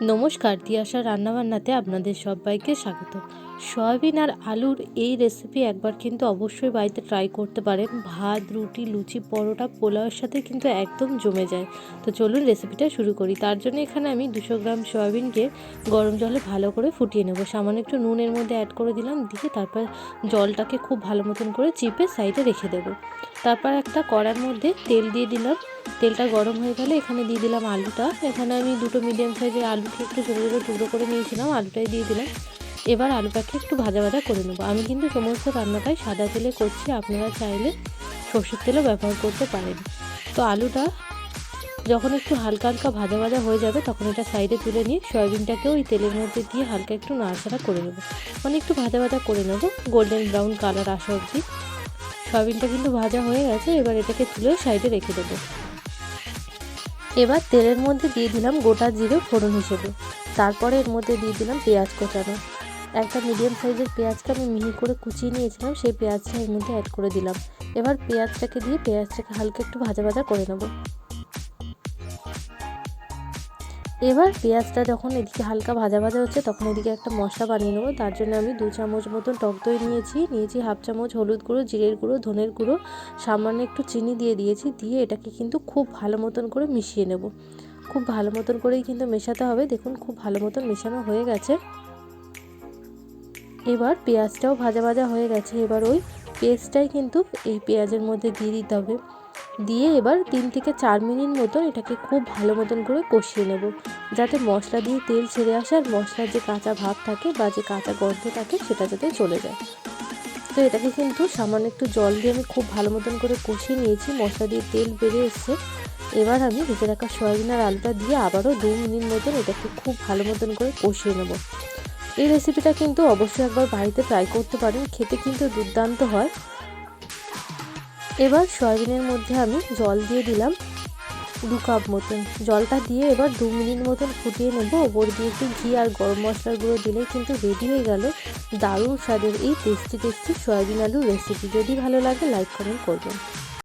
নমস্কার, তিয়াশা রান্নাবান্নাতে আপনাদের সবাইকে স্বাগত। সয়াবিন আর আলুর এই রেসিপি একবার কিন্তু অবশ্যই বাড়িতে ট্রাই করতে পারেন। ভাত, রুটি, লুচি, পরোটা, পোলাওয়ের সাথে কিন্তু একদম জমে যায়। তো চলুন রেসিপিটা শুরু করি। তার জন্য এখানে আমি 200 গ্রাম সয়াবিনকে গরম জলে ভালো করে ফুটিয়ে নেব। সামান্য একটু নুনের মধ্যে অ্যাড করে দিলাম, দিয়ে তারপর জলটাকে খুব ভালো মতন করে চিপে সাইডে রেখে দেবো। তারপর একটা কড়ার মধ্যে তেল দিয়ে দিলাম। তেলটা গরম হয়ে গেলে এখানে দিয়ে দিলাম আলুটা। এখানে আমি দুটো মিডিয়াম সাইজের আলুকে একটু ছোটো ছোটো টুকরো করে নিয়েছিলাম, আলুটাই দিয়ে দিলাম। এবার আলুটাকে একটু ভাজা ভাজা করে নেবো। আমি কিন্তু সমস্ত রান্নাটাই সাদা তেলে করছি, আপনারা চাইলে সর্ষের তেলও ব্যবহার করতে পারেন। তো আলুটা যখন একটু হালকা হালকা ভাজা ভাজা হয়ে যাবে তখন এটা সাইডে তুলে নিয়ে সয়াবিনটাকেও ওই তেলের মধ্যে দিয়ে হালকা একটু নাড়াচাড়া করে নেবো, মানে একটু ভাজা ভাজা করে নেবো গোল্ডেন ব্রাউন কালার আসা অবধি। সয়াবিনটা কিন্তু ভাজা হয়ে গেছে, এবার এটাকে তুলে সাইডে রেখে দেবো। এবার তেলের মধ্যে দিয়ে দিলাম গোটা জিরে ফোড়ন হিসেবে। তারপরে এর মধ্যে দিয়ে দিলাম পেঁয়াজ কোচানো। একটা মিডিয়াম সাইজের পেঁয়াজকে আমি মিহি করে কুচিয়ে নিয়েছিলাম, সেই পেঁয়াজটা এর মধ্যে অ্যাড করে দিলাম। এবার পেঁয়াজটাকে দিয়ে পেঁয়াজটাকে হালকা একটু ভাজা ভাজা করে নেব। এবার পেঁয়াজটা যখন এদিকে হালকা ভাজা ভাজা হচ্ছে তখন এদিকে একটা মশলা বানিয়ে নেবো। তার জন্য আমি 2 চামচ মতন টক দই নিয়েছি হাফ চামচ হলুদ গুঁড়ো, জিরের গুঁড়ো, ধনের গুঁড়ো, সামান্য একটু চিনি দিয়ে দিয়েছি। দিয়ে এটাকে কিন্তু খুব ভালো মতন করে মিশিয়ে নেব। খুব ভালো মতন করেই কিন্তু মেশাতে হবে। দেখুন খুব ভালো মতন মেশানো হয়ে গেছে। এবার পেঁয়াজটাও ভাজা ভাজা হয়ে গেছে। এবার ওই পেস্টটাই কিন্তু এই পেঁয়াজের মধ্যে দিয়ে দিতে হবে। দিয়ে এবার 3 থেকে 4 মিনিট মতো এটাকে খুব ভালো মতন করে কষিয়ে নেব, যাতে মশলা দিয়ে তেল ছেড়ে আসে আর মশলার যে কাঁচা ভাব থাকে বা যে কাঁচা গন্ধ থাকে সেটা যাতে চলে যায়। তো এটাকে কিন্তু সামান্য একটু জল দিয়ে আমি খুব ভালো মতন করে কষিয়ে নিয়েছি। মশলা দিয়ে তেল বেরিয়ে এসছে। এবার আমি ভেজে রাখা সয়াবিন আর আলুটা দিয়ে আবারও 2 মিনিট মতন এটাকে খুব ভালো মতন করে কষিয়ে নেব। এই রেসিপিটা কিন্তু অবশ্যই একবার বাড়িতে ট্রাই করতে পারেন, খেতে কিন্তু দুর্দান্ত হয়। এবার সয়াবিনের মধ্যে আমি জল দিয়ে দিলাম 2 কাপ মতন। জলটা দিয়ে এবার 2 মিনিট মতন ফুটিয়ে নেব। ওপর দিয়ে একটু ঘি আর গরম মশলার গুঁড়ো দিলেই কিন্তু রেডি হয়ে গেল দারুণ স্বাদের এই টেস্টি সয়াবিন আলুর রেসিপি। যদি ভালো লাগে লাইক কমেন্ট করবেন।